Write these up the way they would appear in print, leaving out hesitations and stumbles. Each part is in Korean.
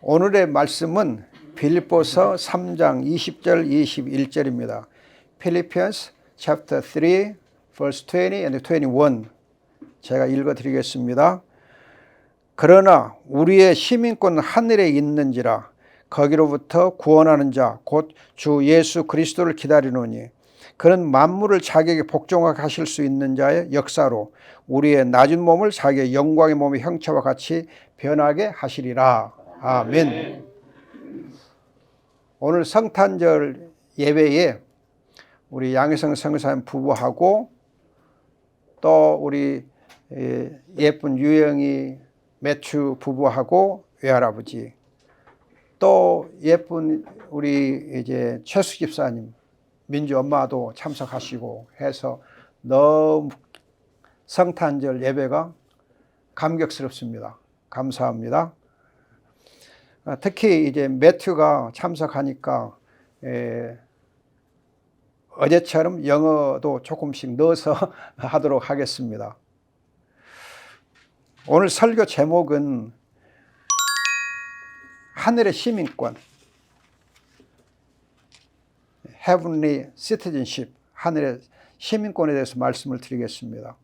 오늘의 말씀은 빌립보서 3장 20절 21절입니다. Philippians chapter 3 verse 20 and 21 제가 읽어드리겠습니다. 그러나 우리의 시민권은 하늘에 있는지라 거기로부터 구원하는 자 곧 주 예수 그리스도를 기다리노니 그는 만물을 자기에게 복종하게 하실 수 있는 자의 역사로 우리의 낮은 몸을 자기의 영광의 몸의 형체와 같이 변하게 하시리라. 아멘. 오늘 성탄절 예배에 우리 양희성 선교사님 부부하고 또 우리 예쁜 유영이 매튜 부부하고 외할아버지 또 예쁜 우리 이제 최수 집사님 민주 엄마도 참석하시고 해서 너무 성탄절 예배가 감격스럽습니다. 감사합니다. 특히 이제 매튜가 참석하니까 어제처럼 영어도 조금씩 넣어서 하도록 하겠습니다. 오늘 설교 제목은 하늘의 시민권, Heavenly Citizenship, 하늘의 시민권에 대해서 말씀을 드리겠습니다.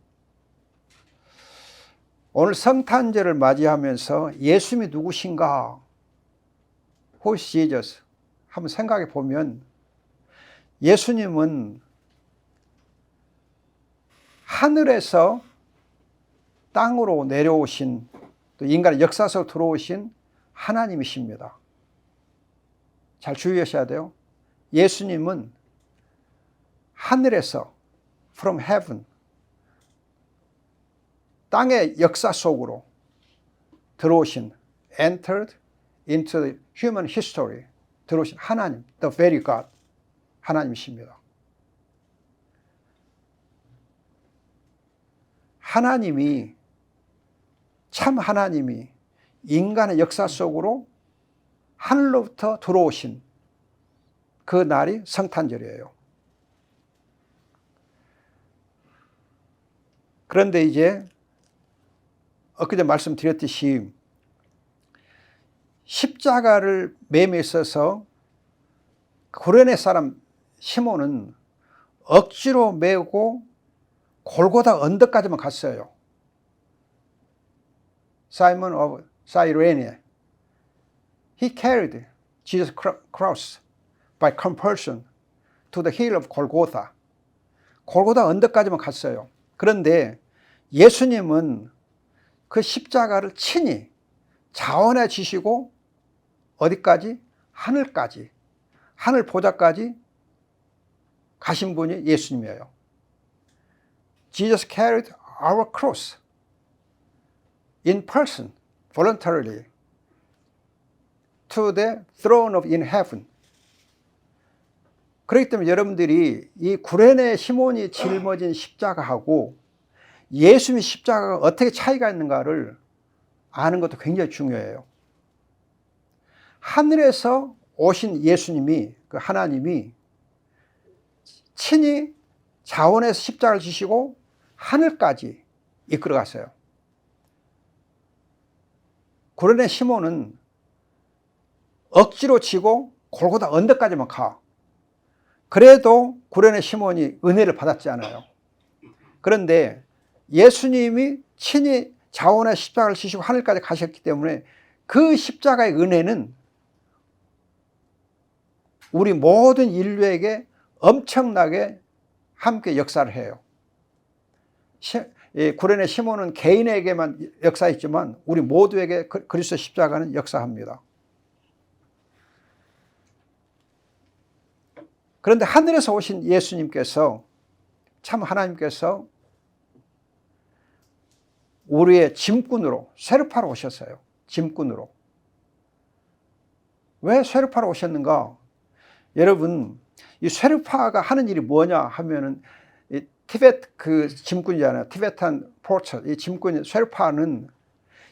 오늘 성탄절을 맞이하면서 예수님이 누구신가? Who is Jesus? 한번 생각해 보면 예수님은 하늘에서 땅으로 내려오신 또 인간의 역사 속으로 들어오신 하나님이십니다. 잘 주의하셔야 돼요. 예수님은 하늘에서 from heaven 땅의 역사 속으로 들어오신 entered into the human history 들어오신 하나님, the very God 하나님이십니다. 하나님이 참 하나님이 인간의 역사 속으로 하늘로부터 들어오신 그 날이 성탄절이에요. 그런데 이제 엊그제 말씀드렸듯이 십자가를 매매 있어서 구레네 사람 시몬은 억지로 메고 골고다 언덕까지만 갔어요. Simon of Cyrene. He carried Jesus' cross by compulsion to the hill of Golgotha. 골고다 언덕까지만 갔어요. 그런데 예수님은 그 십자가를 친히 자원해 지시고 어디까지? 하늘까지, 하늘 보좌까지 가신 분이 예수님이에요. Jesus carried our cross in person, voluntarily, to the throne of in heaven. 그렇기 때문에 여러분들이 이 구레네 시몬이 짊어진 십자가하고 예수님의 십자가가 어떻게 차이가 있는가를 아는 것도 굉장히 중요해요. 하늘에서 오신 예수님이, 그 하나님이 친히 자원해서 십자가를 지시고 하늘까지 이끌어 갔어요. 구레네 시몬은 억지로 지고 골고다 언덕까지만 가. 그래도 구레네 시몬이 은혜를 받았지 않아요. 그런데 예수님이 친히 자원의 십자가를 지시고 하늘까지 가셨기 때문에 그 십자가의 은혜는 우리 모든 인류에게 엄청나게 함께 역사를 해요. 구레네 시몬은 개인에게만 역사했지만 우리 모두에게 그리스도 십자가는 역사합니다. 그런데 하늘에서 오신 예수님께서 참 하나님께서 우리의 짐꾼으로 쇠르파로 오셨어요. 짐꾼으로. 왜 쇠르파로 오셨는가? 여러분, 이 쇠르파가 하는 일이 뭐냐 하면은 이 티베트 그 짐꾼이잖아요. 티베탄 포처. 이 짐꾼 쇠르파는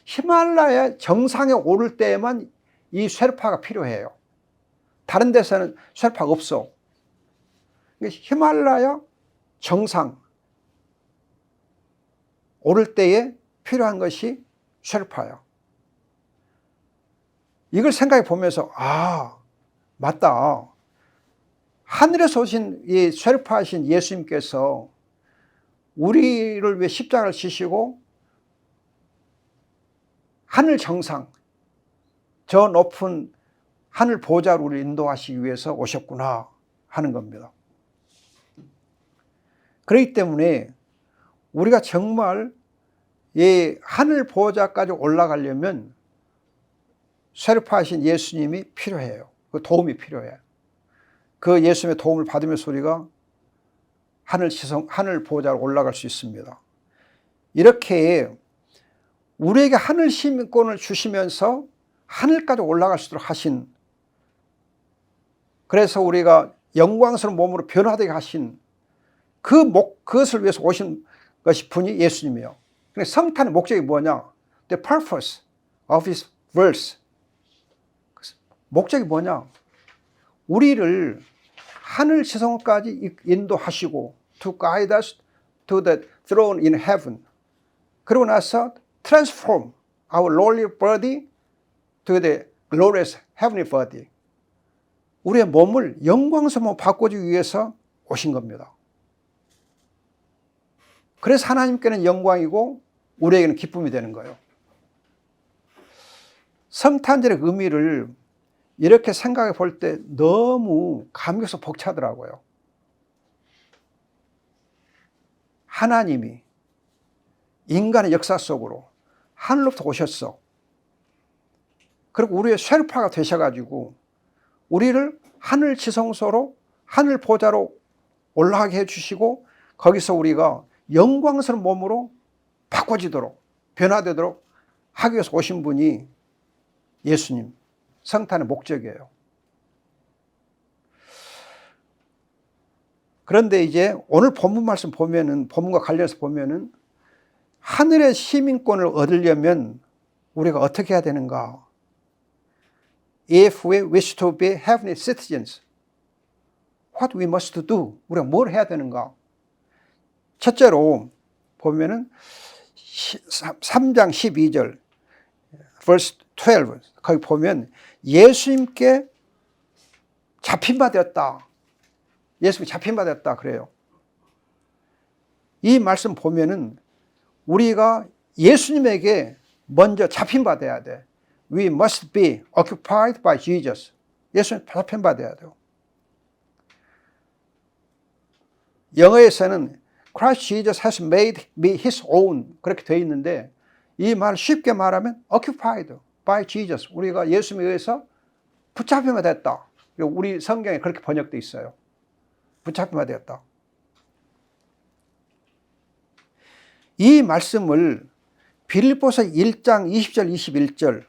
히말라야 정상에 오를 때에만 이 쇠르파가 필요해요. 다른 데서는 쇠르파가 없어. 히말라야 정상 오를 때에 필요한 것이 쇠르파예요. 이걸 생각해 보면서 맞다. 하늘에서 오신 이 쇠르파하신 예수님께서 우리를 위해 십자가를 지시고 하늘 정상, 저 높은 하늘 보좌로 우리를 인도하시기 위해서 오셨구나 하는 겁니다. 그렇기 때문에 우리가 정말 이 하늘 보좌까지 올라가려면 쇠르파하신 예수님이 필요해요. 그 도움이 필요해요. 그 예수님의 도움을 받으면서 우리가 하늘 보좌로 올라갈 수 있습니다. 이렇게 우리에게 하늘 시민권을 주시면서 하늘까지 올라갈 수 있도록 하신, 그래서 우리가 영광스러운 몸으로 변화되게 하신 그것을 위해서 오신 것이 분이 예수님이에요. 그러니까 성탄의 목적이 뭐냐? The purpose of his verse. 목적이 뭐냐? 우리를 하늘 지성까지 인도하시고 to guide us to the throne in heaven. 그러고 나서 transform our lowly body to the glorious heavenly body. 우리의 몸을 영광스러운 바꿔주기 위해서 오신 겁니다. 그래서 하나님께는 영광이고 우리에게는 기쁨이 되는 거예요. 성탄절의 의미를 이렇게 생각해 볼 때 너무 감격스럽고 벅차더라고요. 하나님이 인간의 역사 속으로 하늘로부터 오셨어. 그리고 우리의 쇠르파가 되셔가지고 우리를 하늘 지성소로 하늘 보좌로 올라가게 해주시고 거기서 우리가 영광스러운 몸으로 바꿔지도록 변화되도록 하기 위해서 오신 분이 예수님, 성탄의 목적이에요. 그런데 이제 오늘 본문 말씀 보면은, 본문과 관련해서 보면은 하늘의 시민권을 얻으려면 우리가 어떻게 해야 되는가? If we wish to be heavenly citizens, what we must do? 우리가 뭘 해야 되는가? 첫째로 보면은 3장 12절, verse 12, 거기 보면 예수님께 잡힌 바 되었다. 예수님이 잡힌 바 되었다 그래요. 이 말씀 보면은 우리가 예수님에게 먼저 잡힌 바 돼야 돼. We must be occupied by Jesus. 예수님 잡힌 바 돼야 돼요. 영어에서는 Christ Jesus has made me his own 그렇게 되어 있는데 이 말 쉽게 말하면 occupied by Jesus. 우리가 예수님에 의해서 붙잡힌 바 됐다. 우리 성경에 그렇게 번역되어 있어요. 붙잡힌 바 되었다. 이 말씀을 빌립보서 1장 20절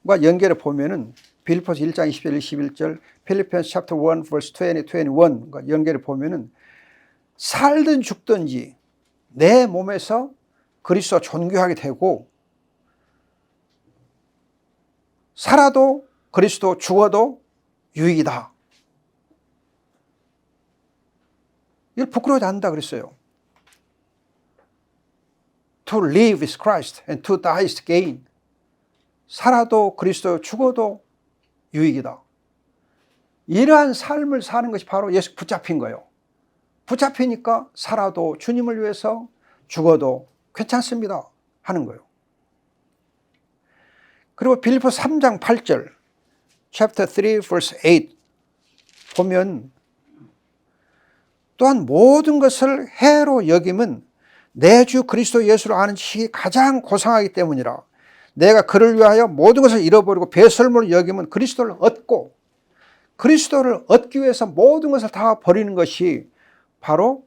21절과 연결해 보면은 빌립보서 1장 20절 21절 Philippians chapter 1 verse 20, 21과 연결해 보면은 살든 죽든지 내 몸에서 그리스도와 존귀하게 되고 살아도 그리스도 죽어도 유익이다. 이걸 부끄러워하지 않는다 그랬어요. To live is Christ and to die is gain. 살아도 그리스도, 죽어도 유익이다. 이러한 삶을 사는 것이 바로 예수 붙잡힌 거예요. 붙잡히니까 살아도 주님을 위해서 죽어도 괜찮습니다 하는 거예요. 그리고 빌립보서 3장 8절 chapter 3 verse 8 보면 또한 모든 것을 해로 여김은 내 주 그리스도 예수를 아는 지식이 가장 고상하기 때문이라. 내가 그를 위하여 모든 것을 잃어버리고 배설물을 여김은 그리스도를 얻고 그리스도를 얻기 위해서 모든 것을 다 버리는 것이 바로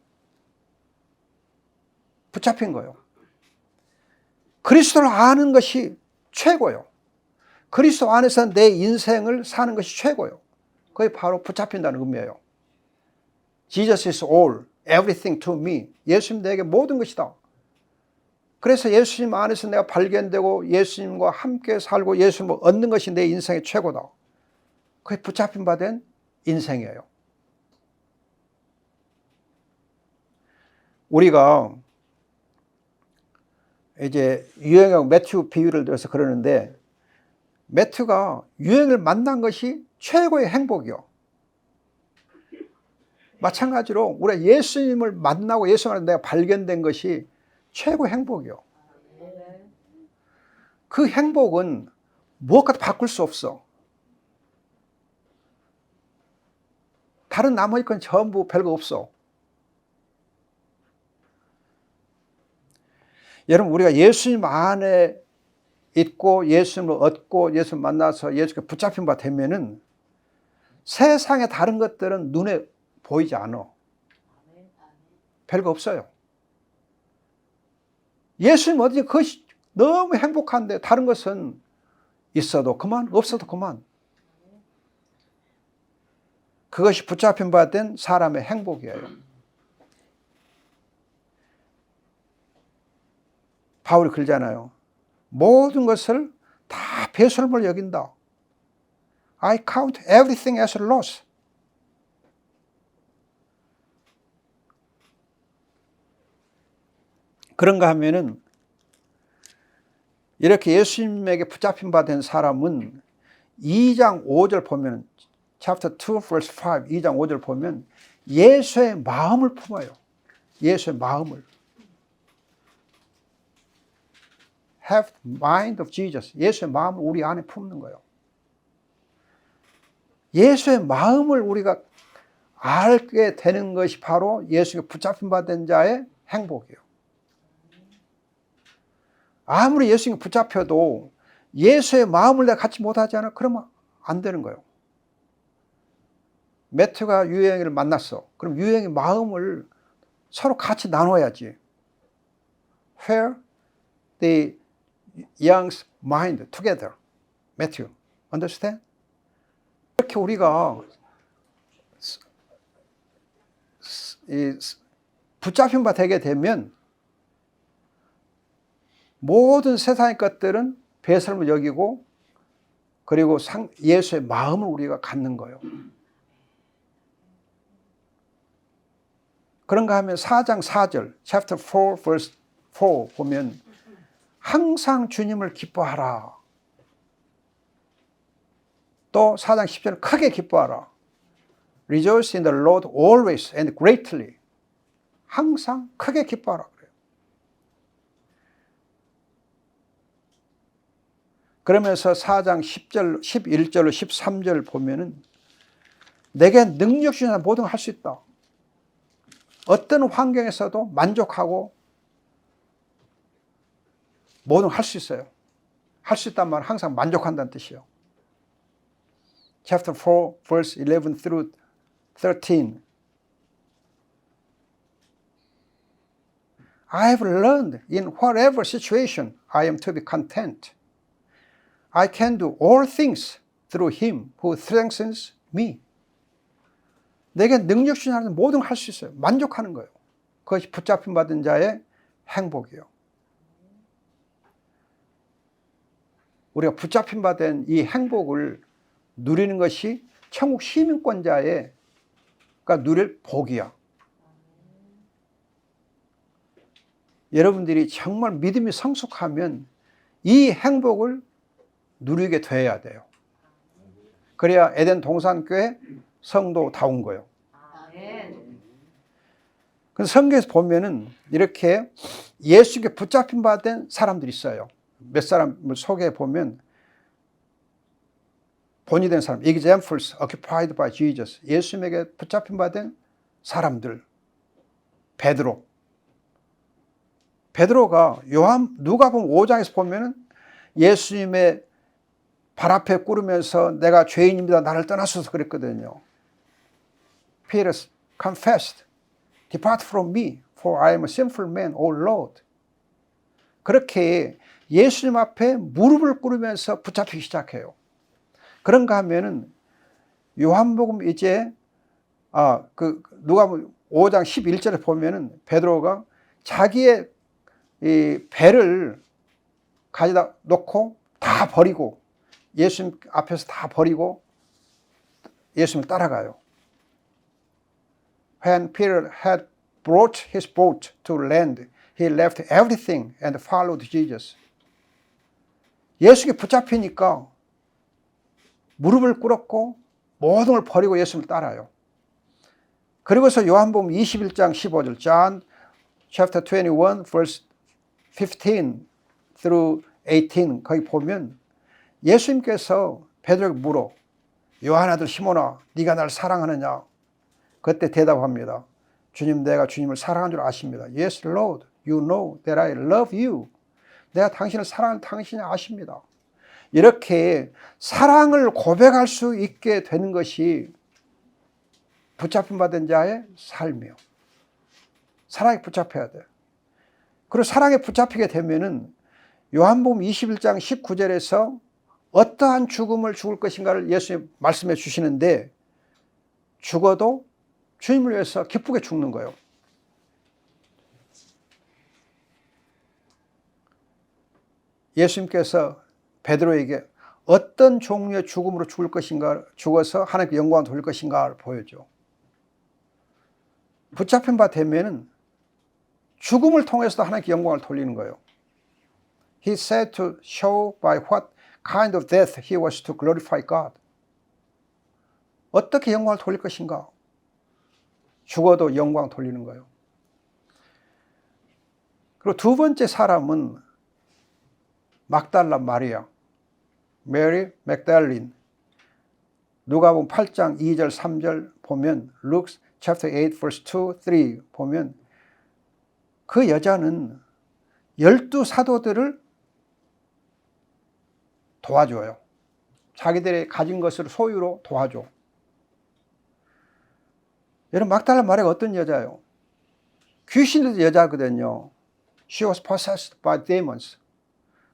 붙잡힌 거예요. 그리스도를 아는 것이 최고예요. 그리스도 안에서 내 인생을 사는 것이 최고예요. 그게 바로 붙잡힌다는 의미예요. Jesus is all, everything to me. 예수님 내게 모든 것이다. 그래서 예수님 안에서 내가 발견되고 예수님과 함께 살고 예수님을 얻는 것이 내 인생의 최고다. 그게 붙잡힌 바 된 인생이에요. 우리가 이제 유행하고 매튜 비유를 들어서 그러는데 매튜가 유행을 만난 것이 최고의 행복이요. 마찬가지로 우리가 예수님을 만나고 예수님을 내가 발견된 것이 최고의 행복이요. 그 행복은 무엇과도 바꿀 수 없어. 다른 나머지 건 전부 별거 없어. 여러분, 우리가 예수님 안에 있고 예수님을 얻고 예수님을 만나서 예수께 붙잡힌 바 되면은 세상의 다른 것들은 눈에 보이지 않아. 별거 없어요. 예수님 어디 그것이 너무 행복한데 다른 것은 있어도 그만, 없어도 그만. 그것이 붙잡힌 바 된 사람의 행복이에요. 바울이 그러잖아요. 모든 것을 다 배설물로 여긴다. I count everything as a loss. 그런가 하면은 이렇게 예수님에게 붙잡힌 바 된 사람은 2장 5절 보면 chapter 2 verse 5 2장 5절 보면 예수의 마음을 품어요. 예수의 마음을. Have mind of Jesus. 예수의 마음을 우리 안에 품는 거예요. 예수의 마음을 우리가 알게 되는 것이 바로 예수께 붙잡힌 바 된 자의 행복이에요. 아무리 예수님께 붙잡혀도 예수의 마음을 내가 갖지 못하잖아. 그러면 안 되는 거예요. 매튜가 유행을 만났어. 그럼 유행의 마음을 서로 같이 나눠야지. Where the young's mind together. 매튜, understand? 이렇게 우리가 붙잡힌 바 되게 되면 모든 세상의 것들은 배설물 여기고 그리고 예수의 마음을 우리가 갖는 거예요. 그런가 하면 4장 4절 chapter 4 verse 4 보면 항상 주님을 기뻐하라. 또 4장 10절 크게 기뻐하라. Rejoice in the Lord always and greatly. 항상 크게 기뻐하라 그래요. 그러면서 4장 10절, 11절로 13절 보면은 내게 능력 주신 사람 모든 걸 할 수 있다. 어떤 환경에서도 만족하고 모든 걸 할 수 있어요. 할 수 있단 말은 항상 만족한다는 뜻이에요. Chapter 4, verse 11 through 13. I have learned in whatever situation I am to be content. I can do all things through him who strengthens me. 내게 능력 주신 하나님 모든 걸 할 수 있어요. 만족하는 거예요. 그것이 붙잡힘 받은 자의 행복이에요. 우리가 붙잡힘 받은 이 행복을 누리는 것이 천국 시민권자의 누릴 복이야. 여러분들이 정말 믿음이 성숙하면 이 행복을 누리게 돼야 돼요. 그래야 에덴 동산교회 성도다운 거예요. 그래서 성경에서 보면은 이렇게 예수께 붙잡힌 바 된 사람들이 있어요. 몇 사람을 소개해 보면 본이 된 사람, examples occupied by Jesus. 예수님에게 붙잡힌 바 된 사람들. 베드로가 누가복음 5장에서 보면은 예수님의 발 앞에 꿇으면서 내가 죄인입니다. 나를 떠나소서 그랬거든요. Peter confessed, depart from me, for I am a sinful man, O Lord. 그렇게 예수님 앞에 무릎을 꿇으면서 붙잡히기 시작해요. 그런가 하면은 요한복음 이제 누가복음 5장 11절에 보면은 베드로가 자기의 이 배를 가져다 놓고 다 버리고 예수님 앞에서 다 버리고 예수님을 따라가요. When Peter had brought his boat to land, he left everything and followed Jesus. 예수께 붙잡히니까 무릎을 꿇었고 모든 걸 버리고 예수를 따라요. 그리고서 요한복음 21장 15절, John chapter 21 verse 15 through 18, 거기 보면 예수님께서 베드로에게 물어, 요한 아들 시몬아, 네가 날 사랑하느냐? 그때 대답합니다. 주님, 내가 주님을 사랑한 줄 아십니다. Yes, Lord, you know that I love you. 내가 당신을 사랑하는 당신이 아십니다. 이렇게 사랑을 고백할 수 있게 되는 것이 붙잡힌 바 된 자의 삶이요. 사랑에 붙잡혀야 돼. 그리고 사랑에 붙잡히게 되면은 요한복음 21장 19절에서 어떠한 죽음을 죽을 것인가를 예수님 말씀해 주시는데, 죽어도 주님을 위해서 기쁘게 죽는 거예요. 예수님께서 베드로에게 어떤 종류의 죽음으로 죽을 것인가, 죽어서 하나님께 영광을 돌릴 것인가를 보여줘. 붙잡힌 바 되면은 죽음을 통해서도 하나님께 영광을 돌리는 거예요. He said to show by what kind of death he was to glorify God. 어떻게 영광을 돌릴 것인가? 죽어도 영광 돌리는 거예요. 그리고 두 번째 사람은 막달라 마리아, 메리 맥달린. 누가복음 8장 2절 3절 보면, Luke chapter 8 verse 2, 3 보면 그 여자는 12 사도들을 도와줘요. 자기들의 가진 것을 소유로 도와줘. 여러분, 막달라 마리아가 어떤 여자예요? 귀신의 여자거든요. She was possessed by demons.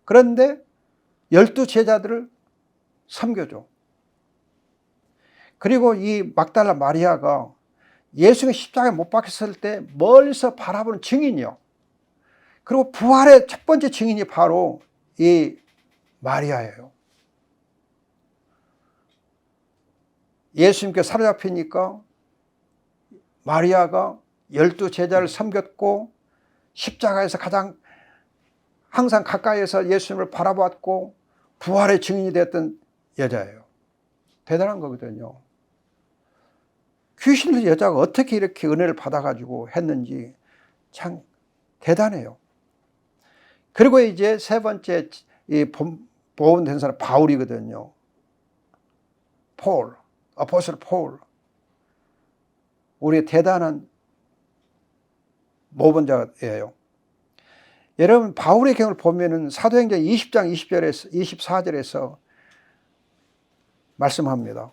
그런데 12 제자들을 섬겨줘. 그리고 이 막달라 마리아가 예수가 십자가에 못 박혔을 때 멀리서 바라보는 증인이요. 그리고 부활의 첫 번째 증인이 바로 이 마리아예요. 예수님께 사로잡히니까 마리아가 12 제자를 섬겼고, 십자가에서 가장 항상 가까이에서 예수님을 바라봤고 부활의 증인이 되었던 여자예요. 대단한 거거든요. 귀신 들린 여자가 어떻게 이렇게 은혜를 받아가지고 했는지 참 대단해요. 그리고 이제 세 번째 이 보험된 사람 바울이거든요. 폴, 아포스톨 폴. 우리의 대단한 모범자예요. 여러분, 바울의 경우를 보면은 사도행전 20장 20절에서 24절에서 말씀합니다.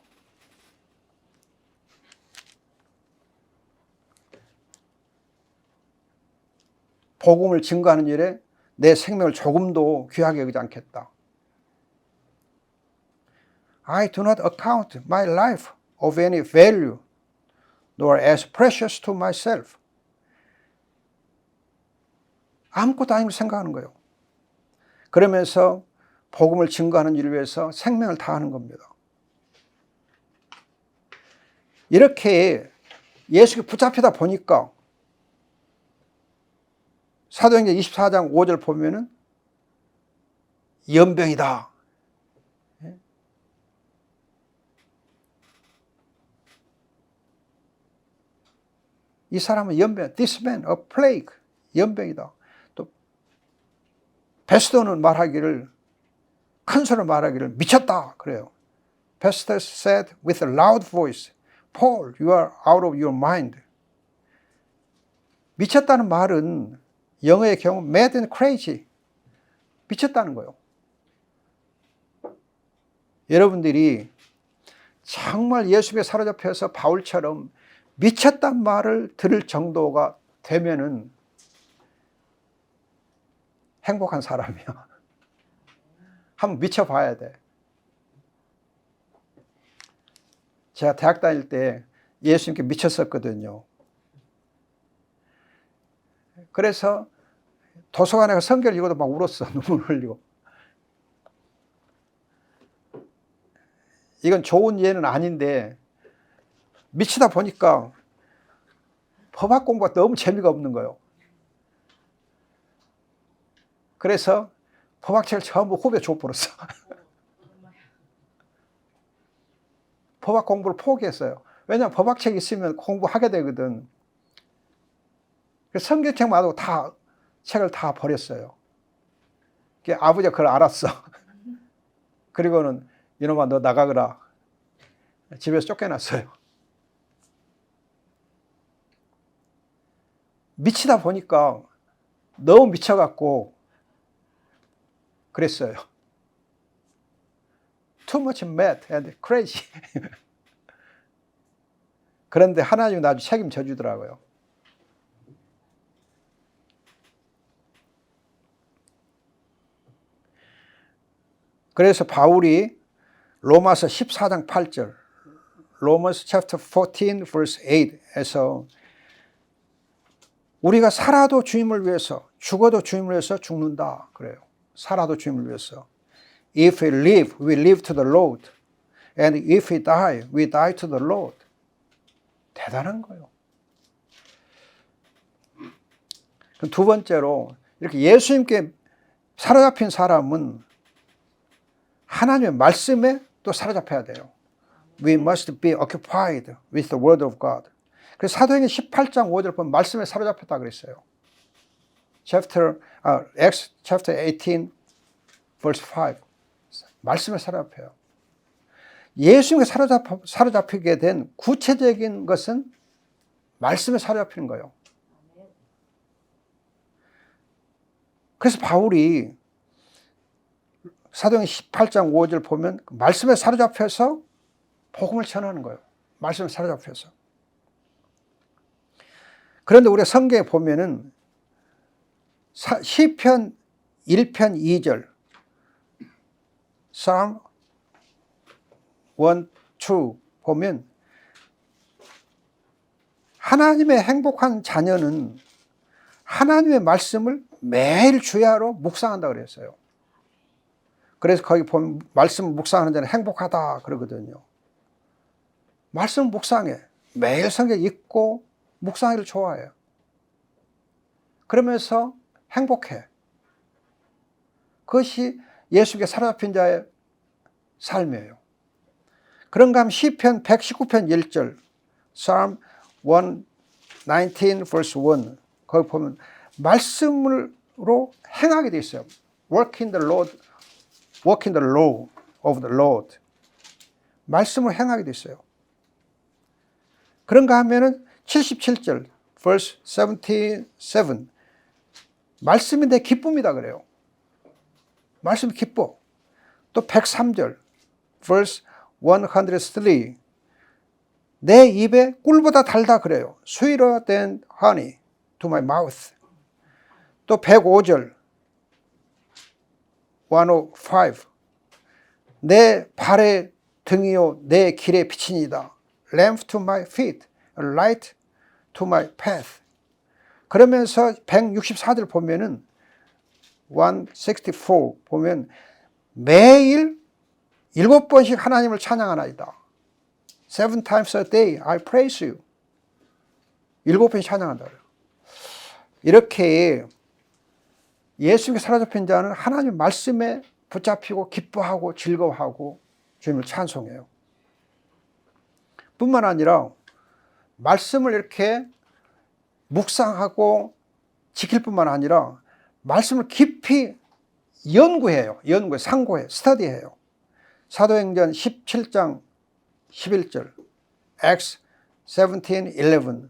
복음을 증거하는 일에 내 생명을 조금도 귀하게 여기지 않겠다. I do not account my life of any value, nor as precious to myself. 아무것도 아닌 걸 생각하는 거예요. 그러면서 복음을 증거하는 일을 위해서 생명을 다하는 겁니다. 이렇게 예수께 붙잡히다 보니까 사도행전 24장 5절 보면은 연병이다. 이 사람은 연병, this man, a plague, 연병이다. 또 베스도는 말하기를, 큰 소리로 말하기를 미쳤다 그래요. Festus said with a loud voice, Paul, you are out of your mind. 미쳤다는 말은 영어의 경우 mad and crazy, 미쳤다는 거예요. 여러분들이 정말 예수님에 사로잡혀서 바울처럼 미쳤단 말을 들을 정도가 되면은 행복한 사람이야. 한번 미쳐봐야 돼. 제가 대학 다닐 때 예수님께 미쳤었거든요. 그래서 도서관에 가서 성경을 읽어도 막 울었어. 눈물 흘리고. 이건 좋은 예는 아닌데 미치다 보니까 법학 공부가 너무 재미가 없는 거예요. 그래서 법학책을 전부 후배 줘버렸어. 법학 공부를 포기했어요. 왜냐하면 법학책이 있으면 공부하게 되거든. 성경책 말고 다 책을 다 버렸어요. 아버지가 그걸 알았어. 그리고는 이놈아 너 나가거라. 집에서 쫓겨났어요. 미치다 보니까 너무 미쳐갖고 그랬어요. Too much mad and crazy. 그런데 하나님은 아주 책임져 주더라고요. 그래서 바울이 로마서 14장 8절, Romans chapter 14 verse 8에서 우리가 살아도 주님을 위해서, 죽어도 주님을 위해서 죽는다 그래요. 살아도 주님을 위해서. If we live, we live to the Lord. And if we die, we die to the Lord. 대단한 거예요. 두 번째로 이렇게 예수님께 사로잡힌 사람은 하나님의 말씀에 또 사로잡혀야 돼요. We must be occupied with the word of God. 그래서 사도행전 18장 5절 보면 말씀에 사로잡혔다 그랬어요. Acts chapter 18 verse 5. 말씀에 사로잡혀요. 예수님께 사로잡히게 된 구체적인 것은 말씀에 사로잡히는 거예요. 그래서 바울이 사도행전 18장 5절 보면 말씀에 사로잡혀서 복음을 전하는 거예요. 말씀에 사로잡혀서. 그런데 우리가 성경에 보면은 시편 1편 2절 Psalm 1, 2 보면 하나님의 행복한 자녀는 하나님의 말씀을 매일 주야로 묵상한다 그랬어요. 그래서 거기 보면 말씀을 묵상하는 자는 행복하다 그러거든요. 말씀 묵상해. 매일 성경 읽고 묵상하기를 좋아해요. 그러면서 행복해. 그것이 예수께 사로잡힌 자의 삶이에요. 그런가 하면 시편 119편 1절 Psalm 119 verse 1 거기 보면 말씀으로 행하게 돼 있어요. Walk in the Lord, walk in the law of the Lord. 말씀을 행하게 돼 있어요. 그런가 하면은 77절 verse 77 말씀이 내 기쁨이다 그래요. 말씀이 기뻐. 또 103절 verse 103 내 입에 꿀보다 달다 그래요. Sweeter than honey to my mouth. 또 105절 105 내 발의 등이요 내 길의 빛이니이다. Lamp to my feet, a light to my path. 그러면서 164절 보면은 164 보면 매일 7번씩 하나님을 찬양하나이다. 7 times a day I praise you. 7번씩 찬양한다. 이렇게 예수님께 사로잡힌 자는 하나님 말씀에 붙잡히고 기뻐하고 즐거워하고 주님을 찬송해요. 뿐만 아니라 말씀을 이렇게 묵상하고 지킬 뿐만 아니라 말씀을 깊이 연구해요. 상고해요. 스터디해요. 사도행전 17장 11절 Acts 17:11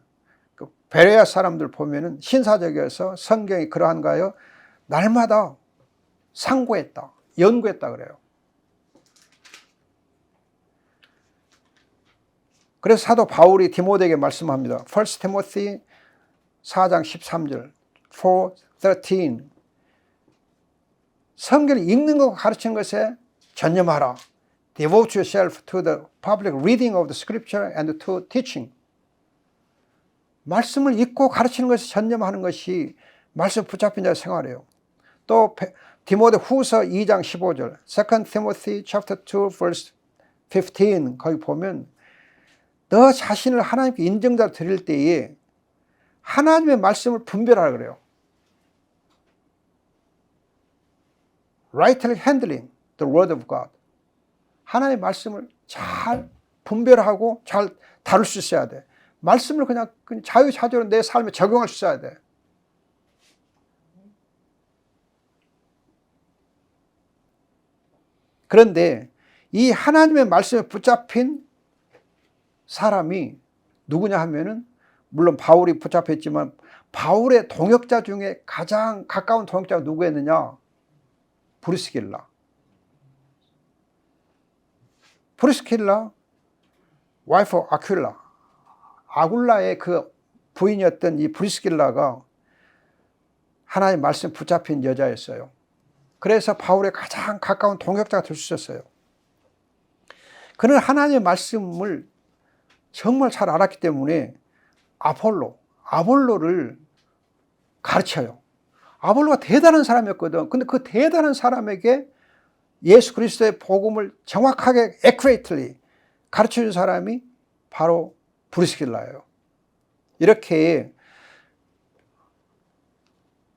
그 베레아 사람들 보면은 신사적이어서 성경이 그러한가요? 날마다 상고했다. 연구했다 그래요. 그래서 사도 바울이 디모데에게 말씀합니다. 1 Timothy 4장 13절 4:13 성경을 읽는 것과 가르치는 것에 전념하라. Devote yourself to the public reading of the scripture and to teaching. 말씀을 읽고 가르치는 것에 전념하는 것이 말씀 붙잡힌 자의 생활이에요. 또 디모데 후서 2장 15절 2 Timothy chapter 2 verse 15 거기 보면 너 자신을 하나님께 인정자로 드릴 때에 하나님의 말씀을 분별하라 그래요. Rightly handling the word of God. 하나님의 말씀을 잘 분별하고 잘 다룰 수 있어야 돼. 말씀을 그냥 자유자재로 내 삶에 적용할 수 있어야 돼. 그런데 이 하나님의 말씀에 붙잡힌 사람이 누구냐 하면은, 물론 바울이 붙잡혔지만 바울의 동역자 중에 가장 가까운 동역자가 누구였느냐? 브리스길라. 브리스길라, 와이프 아큘라. 아굴라의 그 부인이었던 이 브리스길라가 하나님의 말씀에 붙잡힌 여자였어요. 그래서 바울의 가장 가까운 동역자가 될 수 있었어요. 그는 하나님의 말씀을 정말 잘 알았기 때문에 아볼로를 가르쳐요. 아볼로가 대단한 사람이었거든. 근데 그 대단한 사람에게 예수 그리스도의 복음을 정확하게 accurately 가르쳐준 사람이 바로 브리스길라예요. 이렇게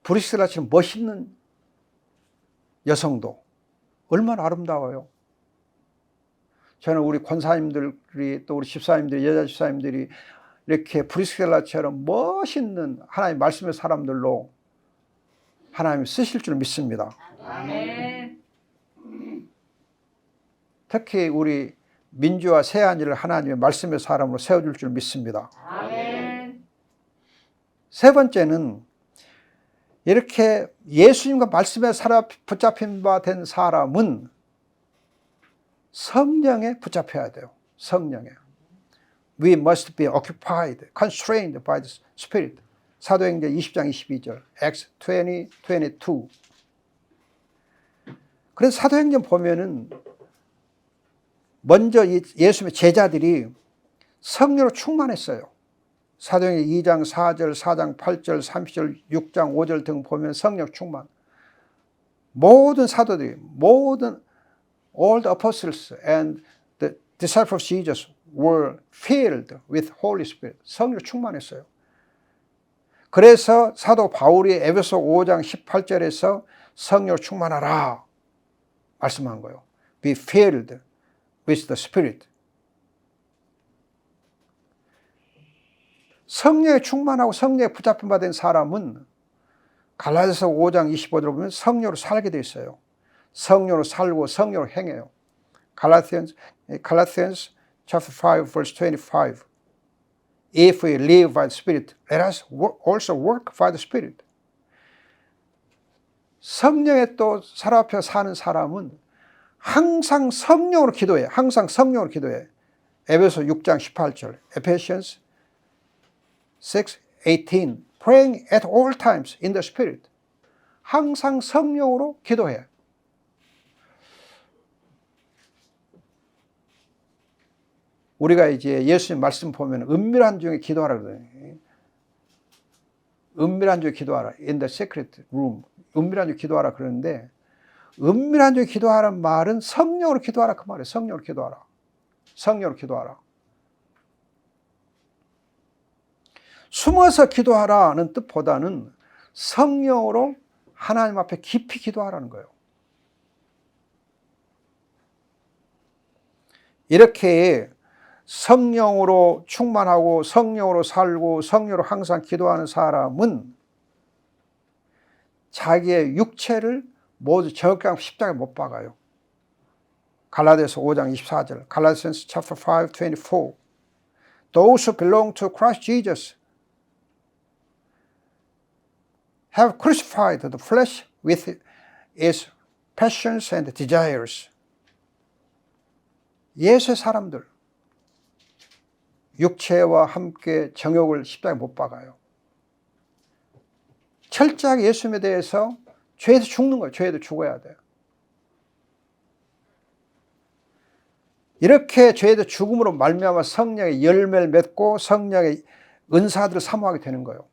브리스길라처럼 멋있는 여성도 얼마나 아름다워요. 저는 우리 권사님들이, 또 우리 집사님들이, 여자 집사님들이 이렇게 브리스길라처럼 멋있는 하나님의 말씀의 사람들로 하나님이 쓰실 줄 믿습니다. 아멘. 특히 우리 민주와 세안이를 하나님의 말씀의 사람으로 세워줄 줄 믿습니다. 아멘. 세 번째는, 이렇게 예수님과 말씀에 붙잡힌 바 된 사람은 성령에 붙잡혀야 돼요. 성령에. We must be occupied, constrained by the Spirit. 사도행전 20장 22절, Acts 20, 22. 그래서 사도행전 보면은 먼저 예수님의 제자들이 성령으로 충만했어요. 사도행전 2장 4절, 4장 8절, 30절, 6장 5절 등 보면 성령 충만. 모든 사도들이, all the apostles and the disciples of Jesus were filled with Holy Spirit. 성령 충만했어요. 그래서 사도 바울이 에베소 5장 18절에서 성령 충만하라 말씀한 거예요. Be filled with the Spirit. 성령에 충만하고 성령에 붙잡힌 바 된 사람은 갈라디아서 5장 25절을 보면 성령으로 살게 돼 있어요. 성령으로 살고 성령으로 행해요. Galatians chapter 5 verse 25. If we live by the Spirit, let us also work by the Spirit. 성령에 또 사로잡혀 사는 사람은 항상 성령으로 기도해. 항상 성령으로 기도해. 에베소 6장 18절. Ephesians 6:18. Praying at all times in the Spirit. 항상 성령으로 기도해. 우리가 이제 예수님 말씀 보면 은밀한 중에 기도하라 그러거든요. 은밀한 중에 기도하라. In the secret room. 은밀한 중에 기도하라 그러는데, 은밀한 중에 기도하라는 말은 성령으로 기도하라 그 말이에요. 성령으로 기도하라. 성령으로 기도하라. 숨어서 기도하라는 뜻보다는 성령으로 하나님 앞에 깊이 기도하라는 거예요. 이렇게 성령으로 충만하고 성령으로 살고 성령으로 항상 기도하는 사람은 자기의 육체를 모두 정확하게 십자가에 못 박아요. 갈라디아서 5장 24절, Galatians chapter 5, 24. Those who belong to Christ Jesus have crucified the flesh with its passions and desires. 예수의 사람들, 육체와 함께 정욕을 십자가에 못 박아요. 철저하게 예수님에 대해서 죄에서 죽는 거예요. 죄에도 죽어야 돼요. 이렇게 죄에도 죽음으로 말미암아 성령의 열매를 맺고 성령의 은사들을 사모하게 되는 거예요.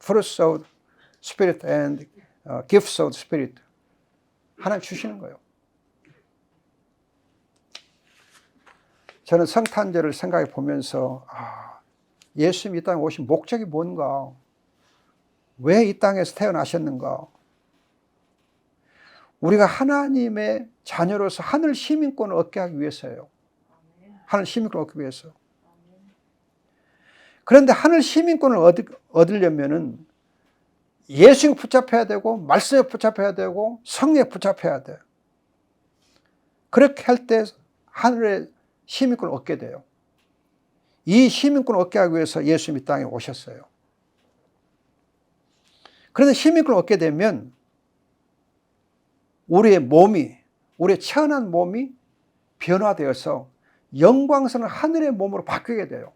Fruits of Spirit and gifts of the Spirit. 하나님 주시는 거예요. 저는 성탄절을 생각해 보면서 예수님이 이 땅에 오신 목적이 뭔가? 왜 이 땅에서 태어나셨는가? 우리가 하나님의 자녀로서 하늘 시민권을 얻게 하기 위해서예요. 하늘 시민권을 얻기 위해서. 그런데 하늘 시민권을 얻으려면은 예수에 붙잡혀야 되고 말씀에 붙잡혀야 되고 성령에 붙잡혀야 돼요. 그렇게 할 때 하늘의 시민권을 얻게 돼요. 이 시민권을 얻게 하기 위해서 예수님이 땅에 오셨어요. 그런데 시민권을 얻게 되면 우리의 몸이, 우리의 천한 몸이 변화되어서 영광스러운 하늘의 몸으로 바뀌게 돼요.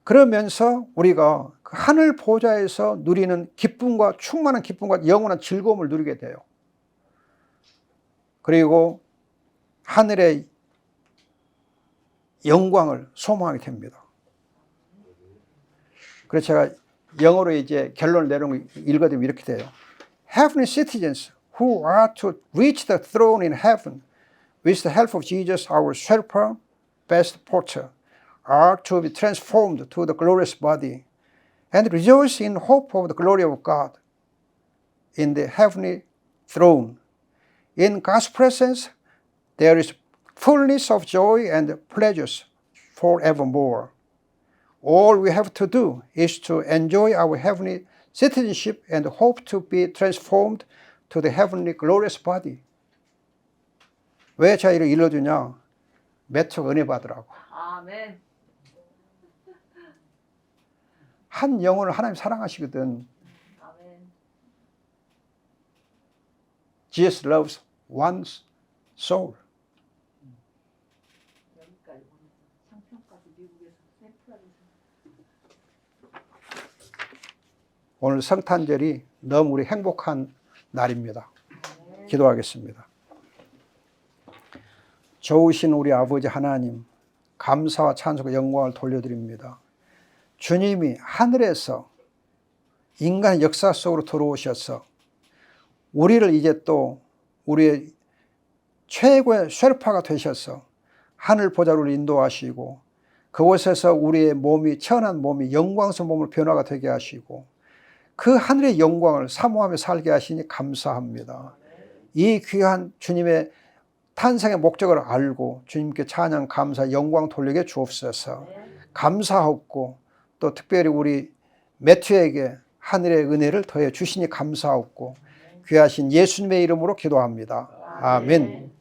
그러면서 우리가 그 하늘 보좌에서 누리는 기쁨과 충만한 기쁨과 영원한 즐거움을 누리게 돼요. 그리고 하늘의 영광을 소망하게 됩니다. 그래서 제가 영어로 이제 결론을 내놓은 거 읽어드리면 이렇게 돼요. Heavenly citizens who are to reach the throne in heaven with the help of Jesus, our shepherd, best porter, are to be transformed to the glorious body and rejoice in hope of the glory of God in the heavenly throne. In God's presence, there is fullness of joy and pleasures forevermore. All we have to do is to enjoy our heavenly citizenship and hope to be transformed to the heavenly glorious body. 왜 제가 이렇게 일러주냐? 매초가 은혜 받으라고. 아멘. 한 영혼을 하나님 사랑하시거든. 아멘. Jesus loves one soul. 여기까지 상평까지 미국에서 샘플하면서. 오늘 성탄절이 너무 우리 행복한 날입니다. 기도하겠습니다. 좋으신 우리 아버지 하나님, 감사와 찬송과 영광을 돌려드립니다. 주님이 하늘에서 인간의 역사 속으로 들어오셔서 우리를 이제 또 우리의 최고의 쉐르파가 되셔서 하늘 보좌로 인도하시고 그곳에서 우리의 몸이 천한 몸이 영광스러운 몸으로 변화가 되게 하시고 그 하늘의 영광을 사모하며 살게 하시니 감사합니다. 이 귀한 주님의 탄생의 목적을 알고 주님께 찬양, 감사, 영광 돌리게 주옵소서. 감사하고 또 특별히 우리 매튜에게 하늘의 은혜를 더해 주시니 감사하고 귀하신 예수님의 이름으로 기도합니다. 아멘.